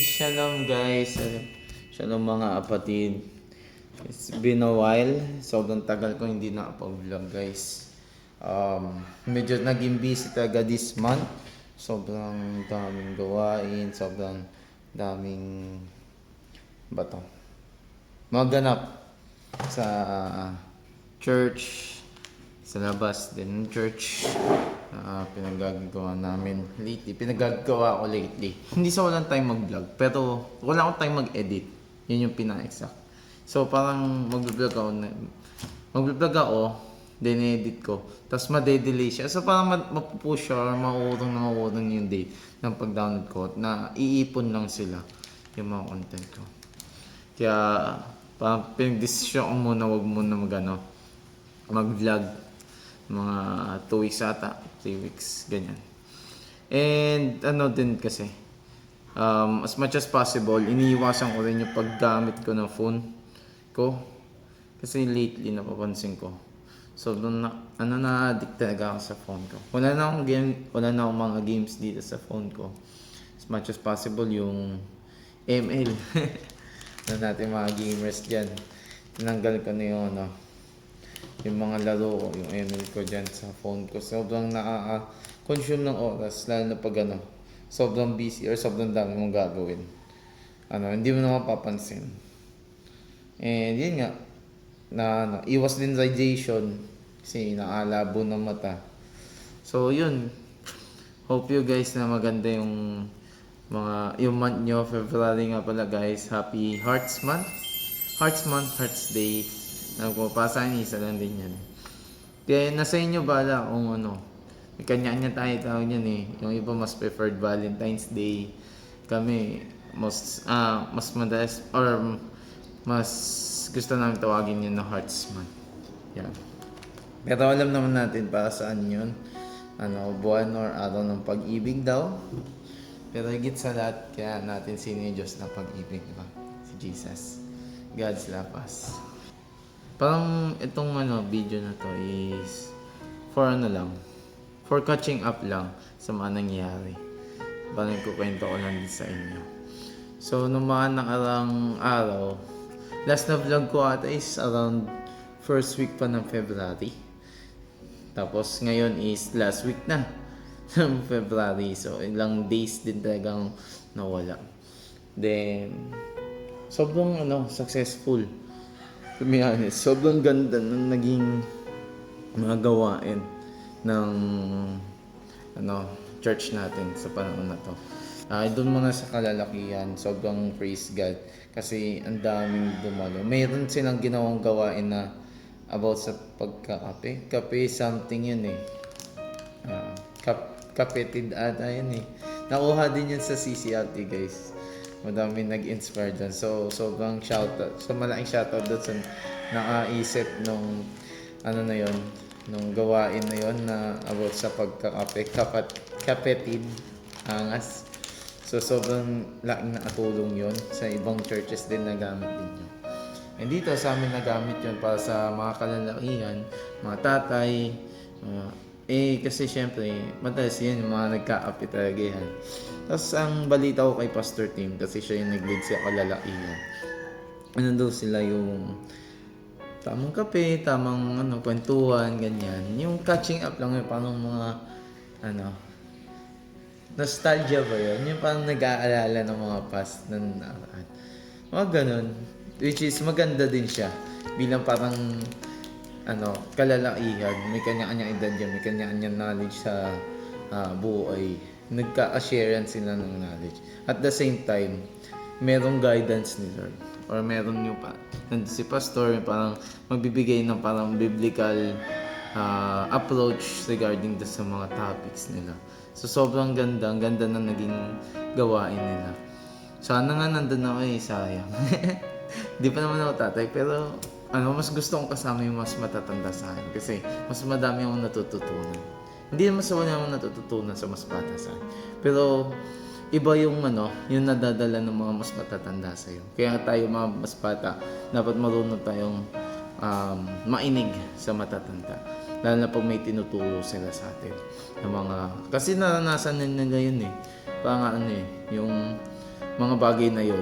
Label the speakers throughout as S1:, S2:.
S1: Shalom guys. Shalom mga kapatid. It's been a while. Sobrang tagal ko hindi nakapag-vlog guys. Medyo naging busy talaga this month. Sobrang daming gawain. Sobrang daming bato. Maganap sa church. Sa labas din ng church. Pinagagawa namin lately. Pinagagawa ko lately. Hindi sa walang time mag-vlog, pero wala akong time mag-edit. Yun yung pina-exact. So parang mag-vlog ako, then edit ko. Tapos ma-delay siya. So parang mapupush siya or maurong yung date ng pag-download ko na iipon lang sila yung mga content ko. Kaya parang pinag-desisyon ko muna wag muna mag-vlog mga 2 weeks ata, 3 weeks, ganyan. And din kasi, as much as possible, iniiwasan ko rin yung paggamit ko ng phone ko. Kasi lately, napapansin ko. So, na-addict talaga ako sa phone ko. Wala na akong mga games dito sa phone ko. As much as possible, yung ML. Natin mga gamers dyan. Tinanggal ko na yung mga laro ko, yung ML ko dyan sa phone ko. Sobrang consume ng oras, lalo na pag sobrang busy or sobrang dami mong gagawin. Hindi mo na mapapansin. And yun nga, iwas din radiation kasi naalabo ng mata. So yun, hope you guys na maganda yung month nyo. February nga pala guys, happy Hearts Month. Hearts Month, Hearts Day. Nagpapasan, isa lang din yan. Kaya nasa inyo bala kung may kanya-kanya tayo tawag yan eh. Yung iba mas preferred Valentine's Day. Kami mas madalas or mas gusto namin tawagin yun na Hearts Month. Yan. Pero alam naman natin para saan yun. Buwan or araw ng pag-ibig daw. Pero higit sa lahat, kaya natin sino yung Diyos ng pag-ibig, diba? Si Jesus. God's love us. Parang itong video na to is for catching up lang sa mga nangyari. Parang kukwento ko lang din sa inyo. So, nung mga nakarang araw, last na vlog ko ata is around first week pa ng February. Tapos ngayon is last week na ng February. So, ilang days din talagang nawala. Then, sobrang successful. To be honest, sobrang ganda ng naging mga gawain ng church natin sa panahon na to. Doon muna sa kalalakihan, sobrang praise God kasi ang daming dumalo. Mayroon silang ginawang gawain na about sa pagkakape. Kape something yun eh. Kapetid ata yun eh. Nakuha din yun sa CCRT guys. Madami nag-inspire dyan. So, sobrang shoutout. So, malaking shoutout doon sa nakaisip nung nung gawain na yon na about sa pagkakape. Kapetid. Angas. So, sobrang laking nakatulong yon sa ibang churches din na gamit din yun. And dito, sa amin nagamit yun para sa mga kalalakihan, mga tatay, kasi syempre, madalas yan yung mga nagka-api talaga yan. Tapos ang balita ko kay Pastor Tim, kasi siya yung nag-lead sa kalalakihan. Daw sila yung tamang kape, tamang kwentuhan, ganyan. Yung catching up lang yun, parang mga nostalgia ba yun? Yung parang nag-aalala ng mga past na nakaraan. Mga ganun. Which is maganda din siya. Bilang parang kalalakihan, may kanya-kanyang edad yan, may kanya-kanyang knowledge sa buhay. Nagka-sharean sila ng knowledge. At the same time, merong guidance ni Lord. Or meron yung si pastor, parang magbibigay ng parang biblical approach regarding sa mga topics nila. So sobrang ganda, ang ganda na naging gawain nila. Sana nga nandun ako sayang. Di pa naman ako tatay, pero mas gusto kong kasama yung mas matatanda sa akin kasi mas madami akong natututunan. Hindi naman sa wala akong natututunan sa mas bata sa akin. Pero iba yung yung nadadala ng mga mas matatanda sa iyo. Kaya tayo mga mas bata, dapat marunong tayong mainig sa matatanda. Lalo na pag may tinuturo sila sa atin. Ng mga, kasi naranasan nila yun eh. Parang yung mga bagay na yun,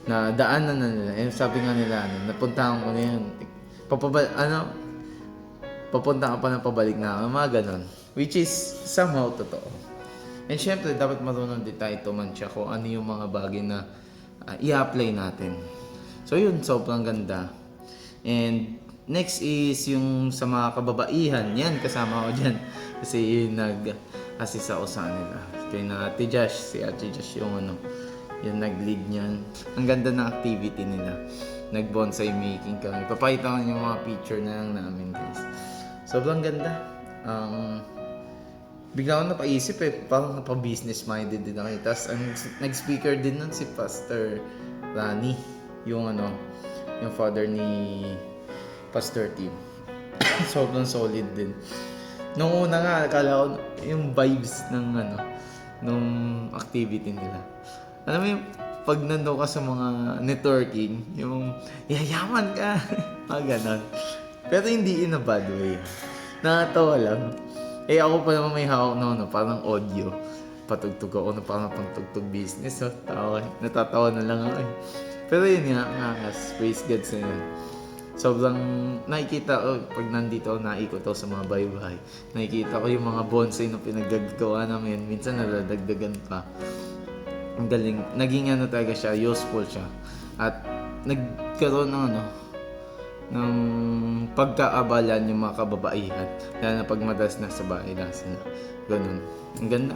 S1: na daanan na nila. Sabi nga nila, napuntahan ko na yun. Papunta ka pa ng pabalik na, mga ganon. Which is somehow totoo. And syempre, dapat marunong din tayo tumansya kung ano yung mga bagay na i-apply natin. So yun, sobrang ganda. And next is yung sa mga kababaihan. Yan, kasama ko dyan. Kasi nag-assist ako sa nila. Kaya na Ate Josh, si Ate Josh yung yung nag-lead niyan. Ang ganda ng activity nila. Nag-bonsai making kami. Papakita ko yung mga picture na lang namin, guys. Sobrang ganda. Bigla ko napaisip parang napa-business minded din ako. Tapos nag-speaker din nun si Pastor Rani. Yung yung father ni Pastor Tim. Sobrang solid din. Nung una nga, akala ko yung vibes ng nung activity nila. Alam mo yung pag nandun ka sa mga networking, yung yayaman ka, mga ganon. Pero hindi in a bad way. Nakatawa lang. Ako pa naman may hawak na parang audio. Patugtog ako na parang pangtugtog business. So, natatawa na lang ako Pero yun nga, praise God sa yun. Sobrang nakikita ko, pag nandito ako, naikot ako sa mga bahay-bahay. Nakikita ko yung mga bonsai na pinaggagawa namin. Minsan nadadagdagan pa. Ang galing. Naging talaga siya, useful siya. At nagkaroon ng pagkaabalan yung mga kababaihan. Lalo na pag madalas na sa bahay na sila. Ganun. Ang ganda.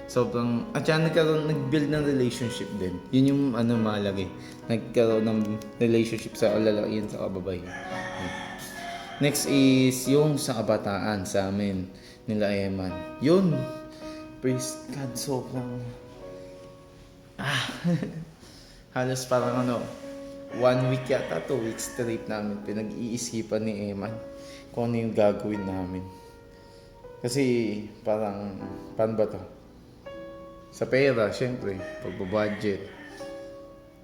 S1: Sobrang, at saka nag-build ng relationship din. Yun yung mahalaga Nagkaroon ng relationship sa lalaki sa kababaihan. Next is yung sa kabataan sa amin nila Eman. Yun. Praise God, sobrang halos parang 1 week yata, 2 weeks straight namin pinag-iisipan ni Eman kung ano yung gagawin namin. Kasi parang, paano ba to? Sa pera, syempre, pagbabudget.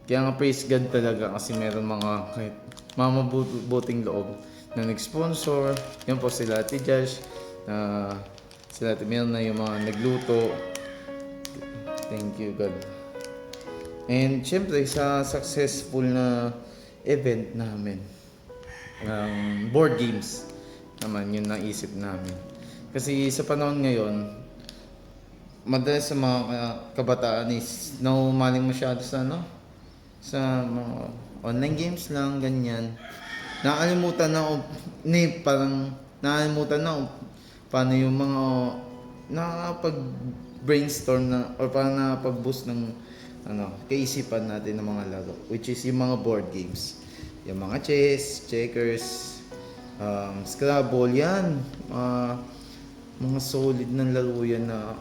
S1: Kaya nga praise God talaga kasi meron mga kahit mabuting loob na nag-sponsor. Yan po sila Ate Josh, sila Ate Mirna, yung mga nagluto. Thank you God. And syempre sa successful na event namin, board games naman yung naisip namin. Kasi sa panahon ngayon, madalas sa mga kabataan is naumaling masyado sa mga online games lang, ganyan. Nakalimutan na paano yung mga nakapag-brainstorm na or paano nakapag-boost ng kaisipan natin ng mga laro, which is yung mga board games. Yung mga chess, checkers, Scrabble, yan. Mga solid na laro yan na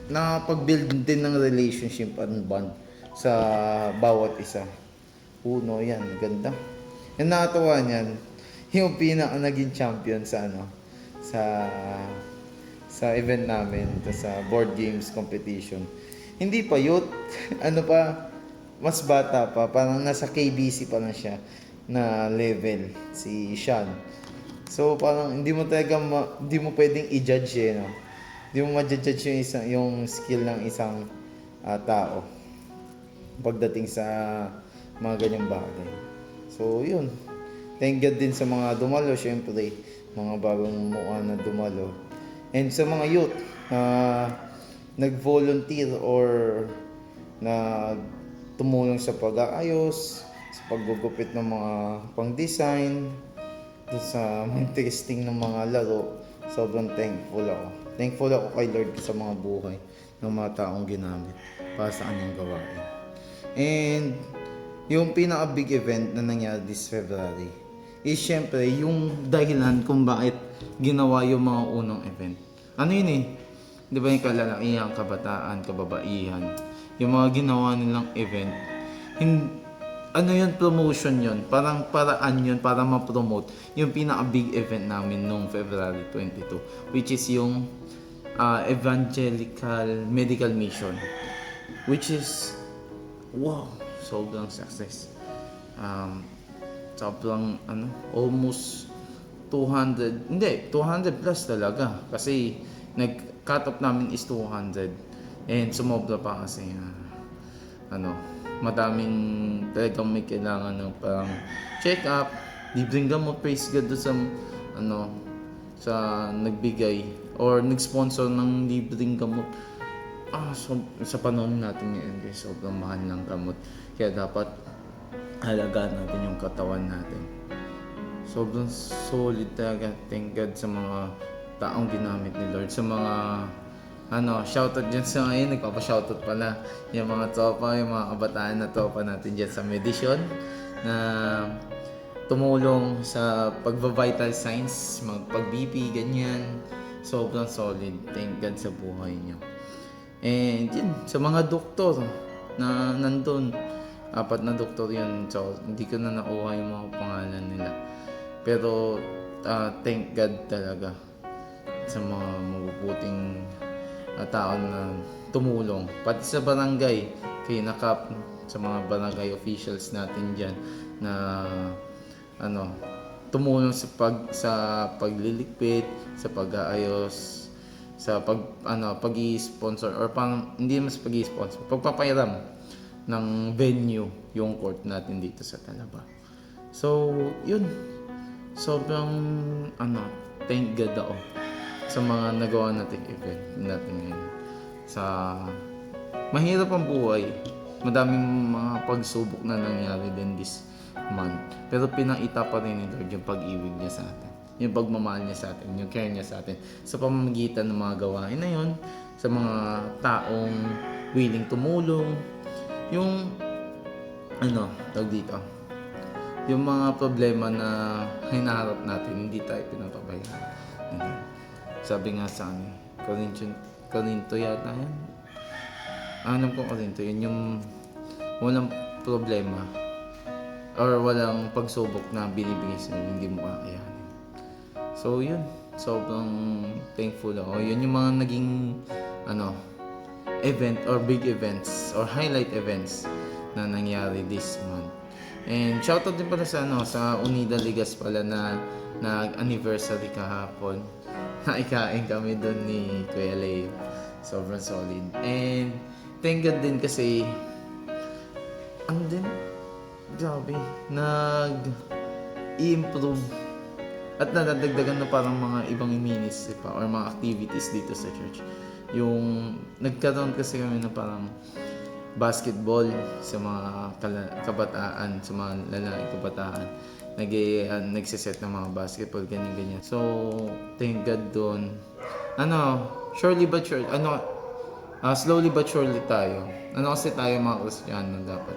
S1: nakapag-build din ng relationship and bond sa bawat isa. Uno, yan, ganda. Yung nakatawa niyan, yung naging champion sa sa event namin, sa board games competition. Hindi pa youth, mas bata pa, parang nasa KBC pa lang siya na level, si Sean. So parang hindi mo pwedeng i-judge Hindi mo ma-judge yung skill ng isang tao pagdating sa mga ganyang bagay. So yun, thank God din sa mga dumalo, syempre mga bagong mukha na dumalo, and sa mga youth nag-volunteer or tumulong sa pag-aayos, sa paggugupit ng mga pang-design, sa testing ng mga laro. Sobrang thankful ako kay Lord sa mga buhay ng mga taong ginamit para sa kanyang gawain. And yung pinaka-big event na nangyari this February is syempre yung dahilan kung bakit ginawa yung mga unang event. Di ba yung kalalakihan, kabataan, kababaihan, yung mga ginawa nilang event, promotion yun, parang paraan yun para ma-promote yung pinaka-big event namin noong February 22, which is yung Evangelical Medical Mission, which is sobrang success. Sobrang almost 200, hindi, 200 plus talaga. Kasi nag-cut off namin is 200. And sumobra pa kasi madaming talagang may kailangan ng parang check up, libreng gamot, praise God doon sa sa nagbigay or nag-sponsor ng libreng gamot. Sa panahon natin ngayon guys, sobrang mahal ng gamot. Kaya dapat halagaan natin yung katawan natin. Sobrang solid talaga. Thank God sa mga taong ginamit ni Lord. Sa mga shoutout dyan sa ngayon, nagpapa-shoutout pala yung mga tropa, yung mga kabataan na tropa natin dyan sa Medisyon na tumulong sa pagva-vital signs, pag-BP, ganyan. Sobrang solid. Thank God sa buhay niyo. And yun, sa mga doktor na nandun, 4 na doktor yun, so hindi ko na nakuha yung mga pangalan nila. Pero thank God talaga sa mga mabubuting tao na tumulong. Pati sa barangay, kay Nakap, sa mga barangay officials natin dyan na tumulong sa pagliligpit, sa pag-aayos, sa pag-i-sponsor or hindi mas pag-i-sponsor, pagpapairam ng venue yung court natin dito sa Talaba. So, yun. Sobrang thank God ako sa mga nagawa nating event natin ngayon. Sa mahirap ang buhay, madaming mga pagsubok na nangyari din this month. Pero pinakita pa rin ni Lord yung pag-ibig niya sa atin, yung pagmamahal niya sa atin, yung care niya sa atin sa pamamagitan ng mga gawain na yun, sa mga taong willing tumulong, yung tawag dito, yung mga problema na hinaharap natin, hindi tayo pinapabayaan. Sabi nga sa Corinto yata yan. Alam ko Corinto, yun yung walang problema or walang pagsubok na binibigay sa'yo, hindi mo kakayanin. So yun, sobrang thankful ako. Yun yung mga naging event or big events or highlight events na nangyari this month. And shoutout din pala sa Unida Ligas pala na nag-anniversary kahapon. Naikain kami doon ni Kuya Leo. Sobrang solid. And thank God din kasi grabe, nag-i-improve at nadadagdagan na parang mga ibang ministry pa or mga activities dito sa church. Yung nagkaroon kasi kami na parang basketball sa mga kabataan, sa mga lalaki kabataan. Nagsiset ng mga basketball, ganyan. So, thank God doon. Slowly but surely tayo. Kasi tayo mga Kristiyano dapat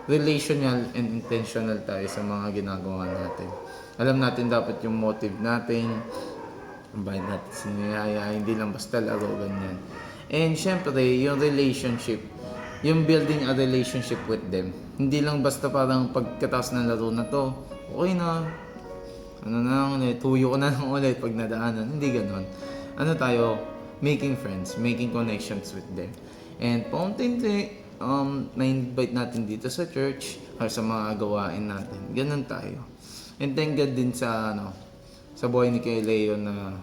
S1: relational and intentional tayo sa mga ginagawa natin. Alam natin dapat yung motive natin, bakit natin sinayaya, hindi lang basta laro, ganyan. And syempre, yung relationship, yung building a relationship with them. Hindi lang basta parang pagkatapos ng laro na to, okay na, tuyo ko na lang ulit pag nadaanan. Hindi ganon. Tayo, making friends, making connections with them. And paunti-unti, na-invite natin dito sa church or sa mga gawain natin. Ganon tayo. And thank God din sa buhay ni Kuya Leo na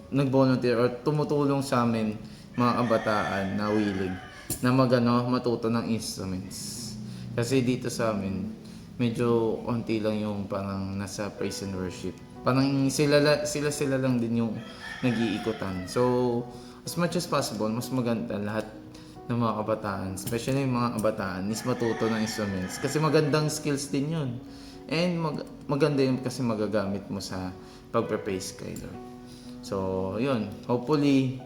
S1: nag-volunteer or tumutulong sa amin mga kabataan na willing na matuto ng instruments. Kasi dito sa amin, medyo konti lang yung parang nasa praise and worship. Parang sila lang din yung nag-iikutan. So, as much as possible, mas maganda lahat ng mga kabataan, especially yung mga kabataan, is matuto ng instruments. Kasi magandang skills din yun. And maganda yun kasi magagamit mo sa pagpe-praise kay Lord. So, yun. Hopefully,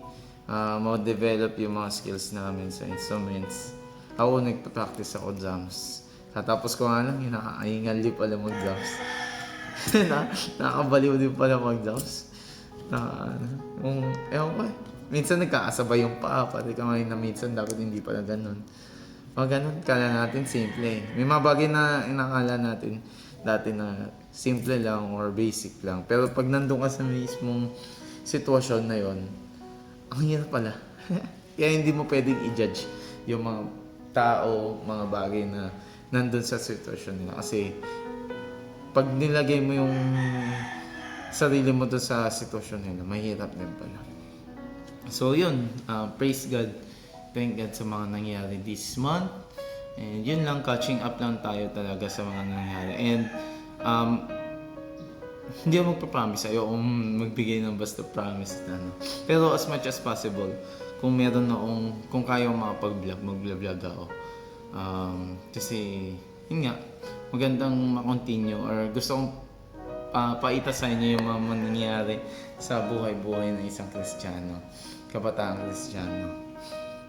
S1: ma-develop yung mga skills namin sa instruments. Ako, nagpa-practice ako drums. Tatapos ko nga lang, nakakaingali pala mag-drums. Nakakabaliw din pala mag-drums. Ewan ko minsan nagkakasabay yung paa, pati kamay na minsan dapat hindi pala ganun. Ganun, kala natin simple. May mga bagay na inakala natin dati na simple lang or basic lang. Pero pag nandun ka sa mismong sitwasyon na yon, ang hirap pala. Kaya hindi mo pwedeng i-judge yung mga tao, mga bagay na nandun sa sitwasyon nila. Kasi pag nilagay mo yung sarili mo doon sa sitwasyon nila, mahirap din pala. So yun, praise God. Thank God sa mga nangyari this month. And yun lang, catching up lang tayo talaga sa mga nangyari. And hindi ako magpapromise, ayoko magbigay ng basta promise na ano. Pero as much as possible, kung meron akong, kung kaya akong makapag-vlog, mag-vlog ako. Kasi, yun nga, magandang ma-continue or gusto kong paita sa inyo yung mga nangyayari sa buhay-buhay ng isang Kristiyano, kabataang Kristiyano.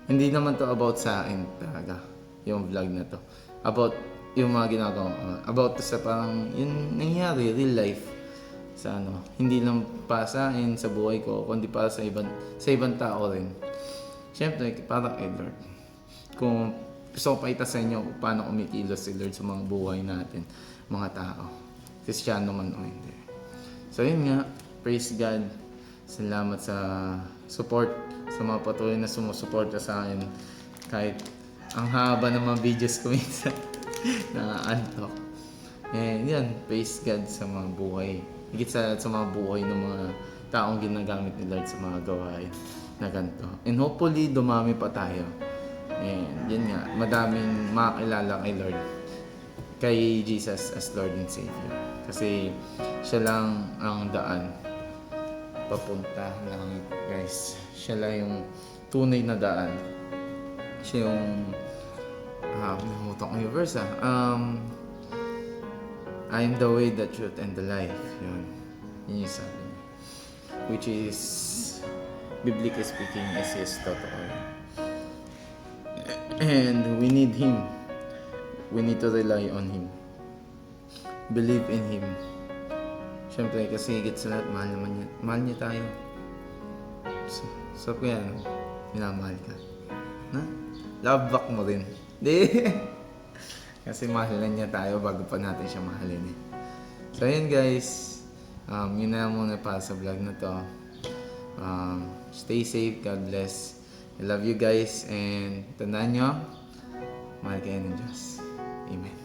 S1: Hindi naman to about sa akin talaga, yung vlog na to. About yung mga ginagawa ko. About to sa parang yung nangyayari, real life. Sa ano, hindi lang para sa akin, sa buhay ko, kundi para sa ibang tao rin. Siyempre, para kay Lord. Kung gusto ko paita sa inyo kung paano kumikilos si Lord sa mga buhay natin, mga tao. Kristiyano man o hindi. So yun nga, praise God. Salamat sa support, sa mga patuloy na sumusuporta sa akin. Kahit ang haba ng mga videos ko minsan, nakaantok. And yan, praise God sa mga buhay. Higit sa mga buhay ng mga taong ginagamit ni Lord sa mga gawain na ganito. And hopefully, dumami pa tayo. And yun nga, madaming makakilala kay Lord, kay Jesus as Lord and Savior. Kasi siya lang ang daan papunta lang, guys. Siya lang yung tunay na daan. Siya yung nalimutan ko yung verse I am the way, the truth, and the life. Yun yung sabi niya. Which is, biblically speaking, is His totoo. And we need Him. We need to rely on Him. Believe in Him. Siyempre, kasi higit sa lahat, mahal niya tayo. So kaya, minamahal ka. Na? Love back mo rin. Di. Kasi mahalan niya tayo bago pa natin siya mahalin eh. So yun guys, yun na muna para sa vlog na to. Stay safe, God bless. I love you guys and tandaan nyo, mahal kayo ng Diyos. Amen.